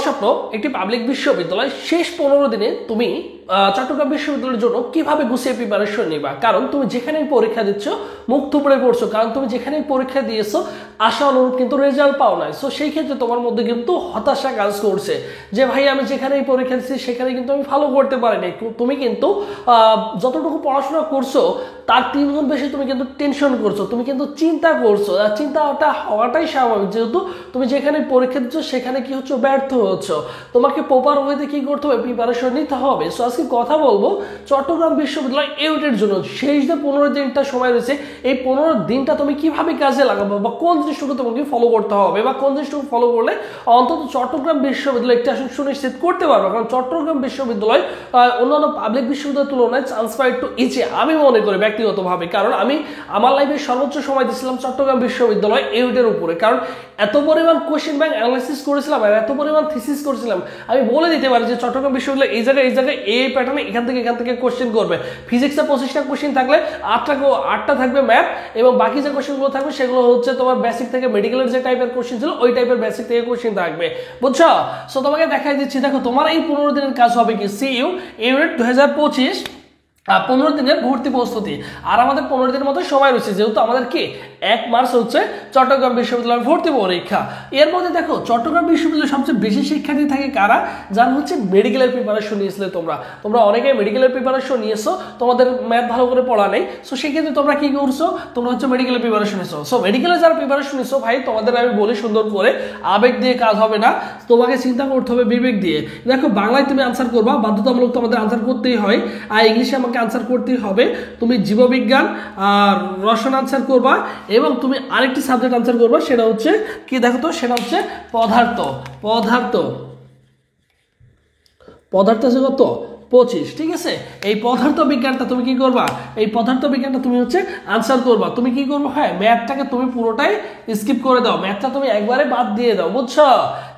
স্বপ্ন একটি পাবলিক বিশ্ববিদ্যালয় শেষ 15 দিনে তুমি চট্টগ্রাম বিশ্ববিদ্যালয়ের জন্য কিভাবে গুছিয়ে প্রিপারেশন নিবা। কারণ তুমি যেখানেই পরীক্ষা দিচ্ছ মুখ থুবড়ে পড়ছো, কারণ তুমি যেখানেই পরীক্ষা দিয়েছো আশা অনুরূপ কিন্তু রেজাল্ট পাও নাই। সো সেই ক্ষেত্রে তোমার মধ্যে কিন্তু হতাশা কাজ করছে যে ভাই আমি যেখানেই পরীক্ষা দিচ্ছি সেখানে কিন্তু আমি ভালো করতে পারিনি। তুমি কিন্তু যতটুকু পড়াশোনা করছো তার 3 গুণ বেশি তুমি কিন্তু টেনশন করছো, তুমি কিন্তু চিন্তা করছো। আর চিন্তাটা হওয়াটাই স্বাভাবিক, যেহেতু তুমি যেখানে পরীক্ষা দিচ্ছ সেখানে কি হচ্ছে ব্যর্থ হচ্ছ। তোমাকে প্রপার ওয়েতে কি করতে হবে, প্রিপারেশন নিতে হবে। সো আজকে কথা বলবো চট্টগ্রাম বিশ্ববিদ্যালয় ইউটের জন্য শেষ যে 15 দিনটা সময় রয়েছে, এই 15 দিনটা তুমি কিভাবে কাজে লাগাবো বা কোন জিনিসটুকু তোমাকে ফলো করতে হবে বা কোন জিনিসটুকু ফলো করলে অন্তত চট্টগ্রাম বিশ্ববিদ্যালয় একটা আসন সুনিশ্চিত করতে পারবে। কারণ চট্টগ্রাম বিশ্ববিদ্যালয় অন্যান্য পাবলিক বিশ্ববিদ্যালয়ের তুলনায় চান্স পাওয়া একটু ইজি আমি মনে করি ব্যক্তিগতভাবে। কারণ আমি আমার লাইফে সর্বোচ্চ সময় দিয়েছিলাম চট্টগ্রাম বিশ্ববিদ্যালয় ইউটের উপরে, কারণ এত পরিমাণ কোশ্চেন ব্যাংক অ্যানালাইসিস করেছিলাম আর এত পরিমাণ থিসিস করেছিলাম। আমি বলে দিতে পারি যে চট্টগ্রাম বিশ্ববিদ্যালয় এই জায়গায় এই প্যাটার্নে এখান থেকে কোশ্চেন করবে। ফিজিক্সে 25টা কোশ্চেন থাকলে 8টা থাকবে ম্যাথ, এবং বাকি যে কোশ্চেনগুলো থাকবে সেগুলো হচ্ছে তোমার বেসিক থেকে মেডিকেলের যে টাইপের কোশ্চেন ছিল ওই টাইপের বেসিক থেকে কোশ্চেন থাকবে, বুঝছো? সো তোমাকে দেখাই দিচ্ছি, দেখো তোমার এই 15 দিনের কাজ হবে কি, সিইউ ইউনিট 2025 15 দিনের ভর্তি প্রস্তুতি। আর আমাদের 15 দিনের মতো সময় রয়েছে, যেহেতু আমাদের কি 1 মার্চ হচ্ছে চট্টগ্রাম বিশ্ববিদ্যালয়ের ভর্তি পরীক্ষা। এর মধ্যে দেখো চট্টগ্রাম বিশ্ববিদ্যালয়ে সবচেয়ে বেশি শিক্ষার্থী থাকে কারা, যারা হচ্ছে মেডিকেলের প্রিপারেশন নিয়েছিলে। তোমরা অনেকে মেডিকেলের প্রিপারেশন নিয়েছো, তোমাদের ম্যাথ ভালো করে পড়া নেই। সো সেক্ষেত্রে তোমরা কি করছো, তোমরা হচ্ছে মেডিকেলের প্রিপারেশন নিয়েছো। সো মেডিকেলে যারা প্রিপারেশন নিয়েছো ভাই, তোমাদের আমি বলি সুন্দর করে, আবেগ দিয়ে কাজ হবে না, তোমাকে চিন্তা করতে হবে বিবেক দিয়ে। দেখো বাংলায় তুমি আনসার করবা, বাধ্যতামূলক তোমাদের আনসার করতেই হয়, আর ইংলিশে আমাকে আনসার করতেই হবে। তুমি জীববিজ্ঞান আর রসায়ন আনসার করবা, এবং তুমি আরেকটি সাবজেক্ট আনসার করবা, সেটা হচ্ছে কি দেখো তো, সেটা হচ্ছে পদার্থ আছে কত 25, ঠিক আছে? এই পদার্থ বিজ্ঞানটা তুমি কি করবা, এই পদার্থ বিজ্ঞানটা তুমি হচ্ছে আনসার করবা। তুমি কি করবো, হ্যাঁ ম্যাথটাকে তুমি পুরোটাই স্কিপ করে দাও, ম্যাথটা তুমি একবারে বাদ দিয়ে দাও, বুঝছো?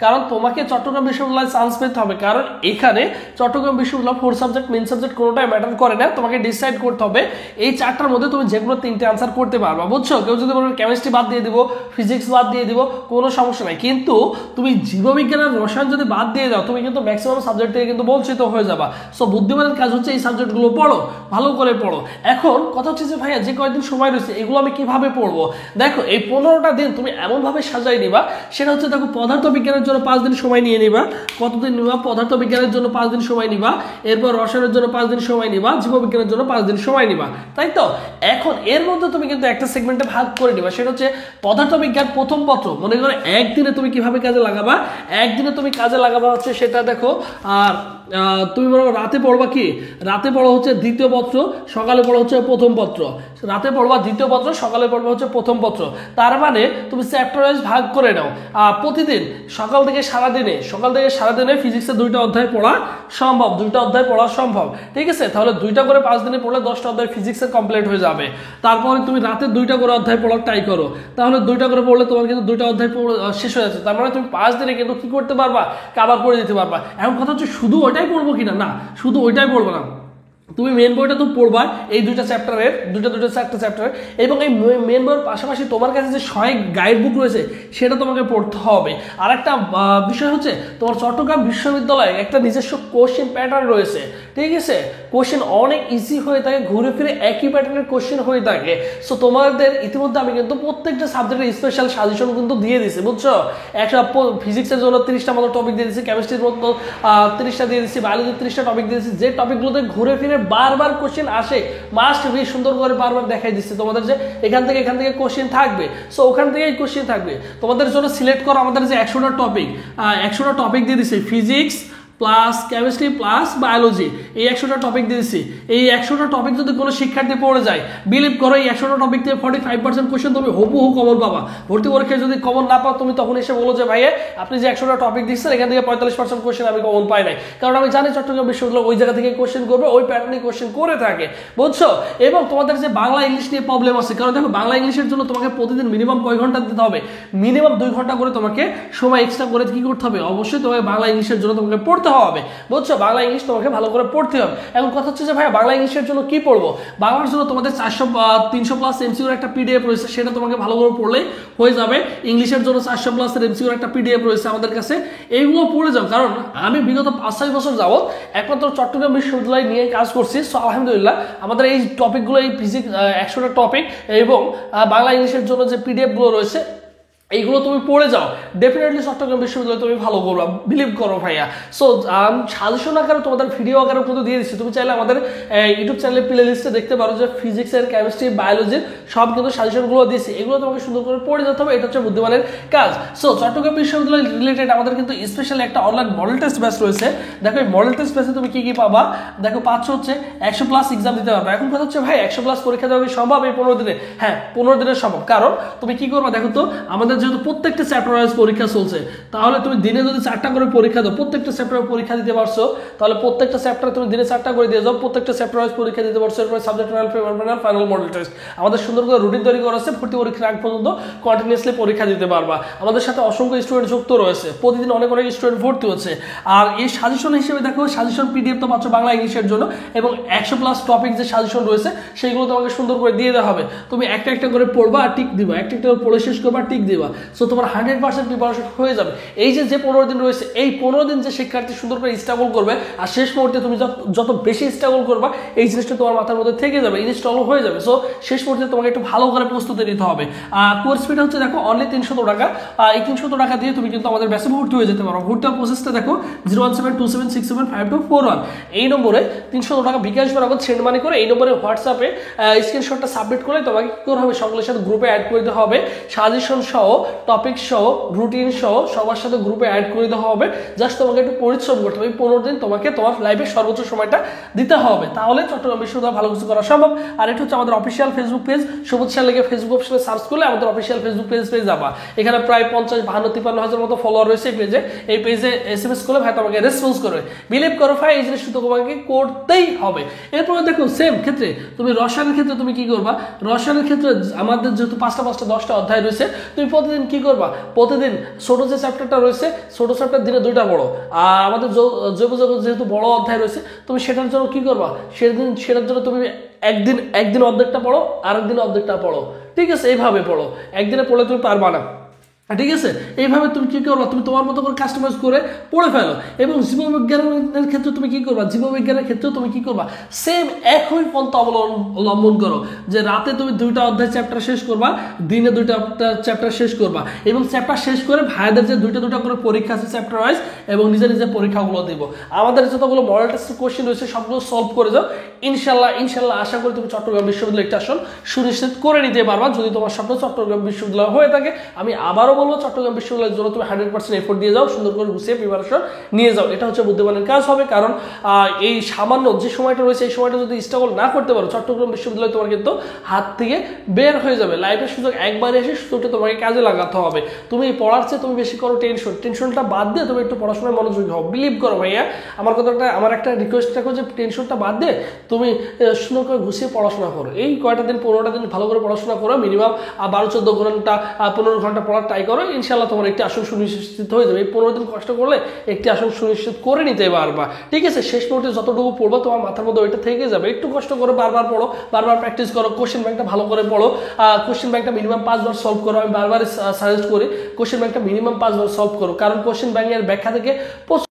কারণ তোমাকে চট্টগ্রাম বিশ্ববিদ্যালয়ে চান্স পেতে হবে, কারণ এখানে চট্টগ্রাম বিশ্ববিদ্যালয় 4 সাবজেক্ট মেন সাবজেক্ট কোনোটাই ম্যাটার করে না। তোমাকে ডিসাইড করতে হবে এই 4টার মধ্যে তুমি যেগুলো 3টে আনসার করতে পারবা, বুঝছো? কেউ যদি বলবে কেমিস্ট্রি বাদ দিয়ে দিব, ফিজিক্স বাদ দিয়ে দিব, কোনো সমস্যা নাই, কিন্তু তুমি জীববিজ্ঞান আর রসায়ন যদি বাদ দিয়ে দাও তুমি কিন্তু ম্যাক্সিমাম সাবজেক্ট থেকে কিন্তু বঞ্চিত হয়ে যাবা। সো বুদ্ধিমানের কাজ হচ্ছে এই সাবজেক্টগুলো পড়ো, ভালো করে পড়ো। এখন কথা হচ্ছে যে ভাইয়া যে কয়েকদিন সময় রয়েছে এগুলো আমি কিভাবে পড়বো। দেখো এই 15টা দিন তুমি এমনভাবে সাজাই নিবা, সেটা হচ্ছে দেখো পদার্থ বিজ্ঞানের জন্য 5 দিন সময় নিয়ে নিবা। কতদিন নিবা, পদার্থ বিজ্ঞানের জন্য 5 দিন সময় নিবা, এরপর রসায়নের জন্য 5 দিন সময় নিবা, জীববিজ্ঞানের জন্য 5 দিন সময় নিবা, তাই তো? এখন এর মধ্যে তুমি কিন্তু একটা সেগমেন্টে ভাগ করে নিবা, সেটা হচ্ছে পদার্থ বিজ্ঞান প্রথম পত্র। মনে করো একদিনে তুমি কিভাবে কাজে লাগাবা, একদিনে তুমি কাজে লাগাবা হচ্ছে সেটা দেখো। আর তুমি বলো রাতে পড়বা কি, রাতে পড়া হচ্ছে দ্বিতীয় পত্র, সকালে পড়া হচ্ছে প্রথম পত্র। রাতে পড়বা দ্বিতীয় পত্র, সকালে পড়বা হচ্ছে প্রথম পত্র। তার মানে তুমি চ্যাপ্টার ওয়াইজ ভাগ করে নাও। প্রতিদিন সকাল থেকে সারাদিনে ফিজিক্সের 2টা অধ্যায় পড়া সম্ভব, ঠিক আছে? তাহলে 2টা করে 5 দিনে পড়লে 10টা অধ্যায় ফিজিক্সের কমপ্লিট হয়ে যাবে। তারপরে তুমি রাতে 2টা করে অধ্যায় পড়ার ট্রাই করো, তাহলে 2টা করে পড়লে তোমার কিন্তু 2টা অধ্যায় শেষ হয়ে যাচ্ছে। তার মানে তুমি 5 দিনে কিন্তু কি করতে পারবা, কভার করে দিতে পারবা। এখন কথা হচ্ছে শুধু ওইটাই পড়বো কিনা, না শুধু ওইটাই পড়বো না, তুমি মেন বইটা তো পড়বা এই 2টা চ্যাপ্টারের, দুটো চ্যাপ্টার, এবং এই মেন বইয়ের পাশাপাশি তোমার কাছে যে সহায়ক গাইড বুক রয়েছে সেটা তোমাকে পড়তে হবে। আর একটা বিষয় হচ্ছে তোমার চট্টগ্রাম বিশ্ববিদ্যালয়ে একটা নিজস্ব কোশ্চেন প্যাটার্ন রয়েছে, ঠিক আছে? কোশ্চেন অনেক ইজি হয়ে থাকে, ঘুরে ফিরে একই প্যাটার্নের কোশ্চেন হয়ে থাকে। সো তোমাদের ইতিমধ্যে আমি কিন্তু প্রত্যেকটা সাবজেক্টের স্পেশাল সাজেশন কিন্তু দিয়ে দিছি, বুঝছো? একটা ফিজিক্সের জন্য 30টা মতো টপিক দিয়ে দিচ্ছি, কেমিস্ট্রির মতো 30টা দিয়ে দিচ্ছি, বায়োলজির 30টা টপিক দিয়ে দিচ্ছি। যে টপিকগুলোতে ঘুরে ফিরে বারবার কোশ্চেন আসে মাস্ট বি সুন্দর করে বারবার দেখাই দিচ্ছে তোমাদের যে এখান থেকে কোশ্চেন থাকবে। সো ওখান থেকেই কোশ্চেন থাকবে তোমাদের জন্য। সিলেক্ট করো আমাদের যে 100টা টপিক দিয়ে দিচ্ছে, physics plus chemistry plus biology, এই 100টা টপিক দিয়েছি। এই 100টা টপিক যদি কোনো শিক্ষার্থী পড়ে যায়, বিলিভ করো এই 100টা টপিক থেকে 45% কোশ্চেন তুমি হুবহু কমন পাবা। ভর্তি পরীক্ষায় যদি কমন না পাও তুমি তখন এসে বলো যে ভাইয়া আপনি যে 100টা টপিক দিচ্ছেন এখান থেকে 45% কোশ্চেন আমি কমন পাই নাই, কারণ আমি জানি চট্টগ্রাম বিশ্ববিদ্যালয় ওই জায়গা থেকে কোশ্চেন করবে, ওই প্যাটার্নে কোশ্চেন করে থাকে, বুঝছো? এবং তোমাদের যে বাংলা ইংলিশ নিয়ে প্রবলেম আছে, কারণ দেখো বাংলা ইংলিশের জন্য তোমাকে প্রতিদিন মিনিমাম কয় ঘন্টা দিতে হবে, মিনিমাম 2 ঘন্টা করে তোমাকে সময় এক্সট্রা করে কি করতে হবে, অবশ্যই তোমাকে বাংলা ইংলিশের জন্য তোমাকে পড়তে পড়তে হবে, বুঝছো? বাংলা ইংলিশ তোমাকে ভালো করে পড়তে হবে। এখন কথা হচ্ছে যে ভাই বাংলা ইংলিশের জন্য কি পড়বো? বাংলার জন্য তোমাদের 300 প্লাস এমসিকিউর একটা পিডিএফ রয়েছে, সেটা তোমাকে ভালো করে পড়লেই হয়ে যাবে। ইংলিশের জন্য 400 প্লাস এমসিকিউর একটা পিডিএফ রয়েছে আমাদের কাছে, এইগুলো পড়ে যাও। কারণ আমি বিগত 5-6 বছর যাবত একমাত্র চট্টগ্রাম বিশ্ববিদ্যালয় নিয়ে কাজ করছি। সো আলহামদুলিল্লাহ আমাদের এই টপিকগুলো, এই ফিজিক্স 100টা টপিক এবং বাংলা ইংলিশের জন্য যে পিডিএফগুলো রয়েছে এইগুলো তুমি পড়ে যাও, ডেফিনেটলি চট্টগ্রাম বিশ্ববিদ্যালয় তুমি ভালো করবা, বিলিভ করো ভাইয়া। সো সাজেশন আকারে তোমাদের ভিডিও আকারে কিন্তু দিয়ে দিচ্ছি, তুমি চাইলে আমাদের ইউটিউব চ্যানেলে প্লে লিস্টে দেখতে পারো যে ফিজিক্সের, কেমিস্ট্রি, বায়োলজির সব কিন্তু সাজেশনগুলো দিয়েছি। এগুলো তোমাকে সুন্দর করে পড়ে যেতে হবে, এটা হচ্ছে বুদ্ধিমানের কাজ। সো চট্টগ্রাম বিশ্ববিদ্যালয় রিলেটেড আমাদের কিন্তু স্পেশালি একটা অনলাইন মডেল টেস্ট ব্যাচ রয়েছে। দেখো এই মডেল টেস্ট ব্যাচে তুমি কি কি পাবা, দেখো পাচ্ছ হচ্ছে 100 প্লাস এক্সাম দিতে পারবে। এখন কথা হচ্ছে ভাই 100 প্লাস পরীক্ষা দেওয়া কি সম্ভব এই 15 দিনে? হ্যাঁ 15 দিনের সম্ভব। কারণ তুমি কি করবা দেখো তো, আমাদের যেহেতু প্রত্যেকটা চ্যাপ্টার ওয়াইজ পরীক্ষা চলছে, তাহলে তুমি দিনে যদি 4টা করে পরীক্ষা দাও, প্রত্যেকটা চ্যাপ্টারে পরীক্ষা দিতে পারছো, তাহলে প্রত্যেকটা চ্যাপ্টারে তুমি দিনে 4টা করে দিয়ে যাও, প্রত্যেকটা চ্যাপ্টার ওয়াইজ পরীক্ষা দিতে পারছো। এরপরে subject final, paper final, final model test আমাদের সুন্দর করে রুটিন তৈরি করা আছে। ভর্তি পরীক্ষার আগ পর্যন্ত কন্টিনিউয়াসলি পরীক্ষা দিতে পারবা। আমাদের সাথে অসংখ্য স্টুডেন্ট যুক্ত রয়েছে, প্রতিদিন অনেক অনেক স্টুডেন্ট ভর্তি হচ্ছে। আর এই সাজেশন হিসেবে দেখো, সাজেশন পিডিএফ তো পাচ্ছ বাংলা ইংলিশের জন্য, এবং 100 প্লাস টপিক যে সাজেশন রয়েছে সেইগুলো তোমাকে সুন্দর করে দিয়ে দেওয়া হবে। তুমি একটা একটা করে পড়বা আর টিক দিবা, একটা একটা করে পড়ে শেষ করবা, টিক দিবা। সো তোমার 100% প্রিপারেশন হয়ে যাবে। এই যে 15 দিন রয়েছে, এই 15 দিন যে শিক্ষার্থী সুন্দর করে স্ট্রাগল করবে, আর শেষ মুহূর্তে তুমি যত বেশি স্ট্রাগল করবা, এই জিনিসটা তোমার মাথার মধ্যে থেকে যাবে, ইনস্টল হয়ে যাবে। সো শেষ মুহূর্তে তোমাকে একটু ভালো করে প্রস্তুতি নিতে হবে। কোর্স ফিটা হচ্ছে দেখো অনলি 300 টাকা। এই 300 টাকা দিয়ে তুমি কিন্তু আমাদের ব্যাচে ভর্তি হয়ে যেতে পারো। ভর্তির প্রসেসটা দেখো 01727675241 এই নম্বরে 300 টাকা বিকাশ বরাবর সেন্ড মানি করে এই নম্বরে হোয়াটসঅ্যাপে স্ক্রিনশটটা সাবমিট করে তোমাকে কি করতে হবে, সকলের সাথে গ্রুপে অ্যাড করে দিতে হবে। সাজেশন সহ, টপিক সহ, রুটিন সহ সবার সাথে গ্রুপে অ্যাড করে দেওয়া হবে। জাস্ট তোমাকে একটু পরিশ্রম করতে হবে। 15 দিন তোমাকে তোমার লাইফে সর্বোচ্চ সময়টা দিতে হবে, তাহলে চট্টগ্রাম বিশ্ববিদ্যালয় ভালো কিছু করা সম্ভব। আর এটা হচ্ছে আমাদের অফিসিয়াল ফেসবুক পেজ, সবুজ স্যার লিখে ফেসবুক অপশনে সার্চ করলে আমাদের অফিসিয়াল ফেসবুক পেজ যাবা। এখানে প্রায় 50-52-53 হাজার মতো ফলোয়ার রয়েছে এই পেজে। এই পেজে SMS করলে ভাই তোমাকে রেসপন্স করবে। বিলিভ করো ভাই, এই জিনিসটা তোমাকে করতেই হবে। এরপরে দেখো সেম ক্ষেত্রে তুমি রসায়নের ক্ষেত্রে তুমি কি করবা, রসায়নের ক্ষেত্রে আমাদের যেহেতু 5টা 10টা অধ্যায় রয়েছে, তুমি প্রতিদিন কি করবা, প্রতিদিন ছোট যে চ্যাপ্টারটা রয়েছে, ছোট চ্যাপ্টার দিনে 2টা পড়ো। আর আমাদের জৈব জগৎ যেহেতু বড় অধ্যায় রয়েছে, তুমি সেটার জন্য কি করবা, সেটার জন্য তুমি একদিন অর্ধেকটা পড়ো, আরেকদিন অর্ধেকটা পড়ো। ঠিক আছে, এইভাবে পড়ো। একদিনে পড়লে তুমি পারবা না, ঠিক আছে? এইভাবে তুমি কি করবা, তুমি তোমার মতো করে কাস্টমাইজ করে পড়ে ফেলো। এবং জীববিজ্ঞানের ক্ষেত্রে তুমি কি করবা, জীববিজ্ঞানের ক্ষেত্রে তুমি কি করবা, সেম একই পন্থা অবলম্বন করো, যে রাতে তুমি 2টা অধ্যায় চ্যাপ্টার শেষ করবা, দিনে 2টা চ্যাপ্টার শেষ করবা, এবং চ্যাপ্টার শেষ করে ভাইদের যে 2টা করে পরীক্ষা আছে চ্যাপ্টার ওয়াইজ, এবং নিজে পরীক্ষাগুলো দিব। আমাদের যতগুলো মডেল টেস্টের কোশ্চেন রয়েছে সবগুলো সলভ করে যাও। ইনশাল্লাহ আশা করি তুমি চট্টগ্রাম বিশ্ববিদ্যালয় একটা আসন সুনিশ্চিত করে নিতে পারবা, যদি তোমার স্বপ্ন চট্টগ্রাম বিশ্ববিদ্যালয় হয়ে থাকে। আমি আবারও বলবো, চট্টগ্রাম বিশ্ববিদ্যালয়ের জন্য তুমি 100% এফোর্ট দিয়ে যাও, সুন্দর করে গুছিয়ে প্রিপারেশন নিয়ে যাও। এটা হচ্ছে বুদ্ধিমানের কাজ হবে। কারণ এই সামান্য যে সময়টা রয়েছে, এই সময়টা যদি স্ট্রাগল না করতে পারো, চট্টগ্রাম বিশ্ববিদ্যালয় তোমার কিন্তু হাত থেকে বের হয়ে যাবে। লাইফের সুযোগ একবারে এসে সুযোগটা তোমাকে কাজে লাগাতে হবে। তুমি পড়ার চেয়ে তুমি বেশি করো টেনশনটা বাদ দিয়ে তুমি একটু পড়াশোনায় মনোযোগী হও। বিলিভ করো ভাইয়া, আমার একটা রিকোয়েস্ট রাখো যে টেনশনটা বাদ দিয়ে তুমি সুন্দর করে গুছিয়ে পড়াশোনা করো। এই কয়টা দিন 15টা দিন ভালো করে পড়াশোনা করো, মিনিমাম 12-14 ঘন্টা 15 ঘন্টা পড়ার ট্রাই করো। ইনশাল্লাহ তোমার একটি আসন সুনিশ্চিত হয়ে যাবে। এই 15 দিন কষ্ট করলে একটি আসন সুনিশ্চিত করে নিতে পারবা। ঠিক আছে, শেষ মুহূর্তে যতটুকু পড়বো তোমার মাথার মধ্যে ওইটা থেকে যাবে। একটু কষ্ট করে বারবার পড়ো, বারবার প্র্যাকটিস করো। কোশ্চেন ব্যাংকটা ভালো করে পড়ো, কোশ্চেন ব্যাংকটা মিনিমাম 5 বার সলভ করো। আমি বারবার সাজেস্ট করি কোশ্চেন ব্যাংকটা মিনিমাম 5 বার সলভ করো, কারণ কোশ্চেন ব্যাংকের ব্যাখ্যা থেকে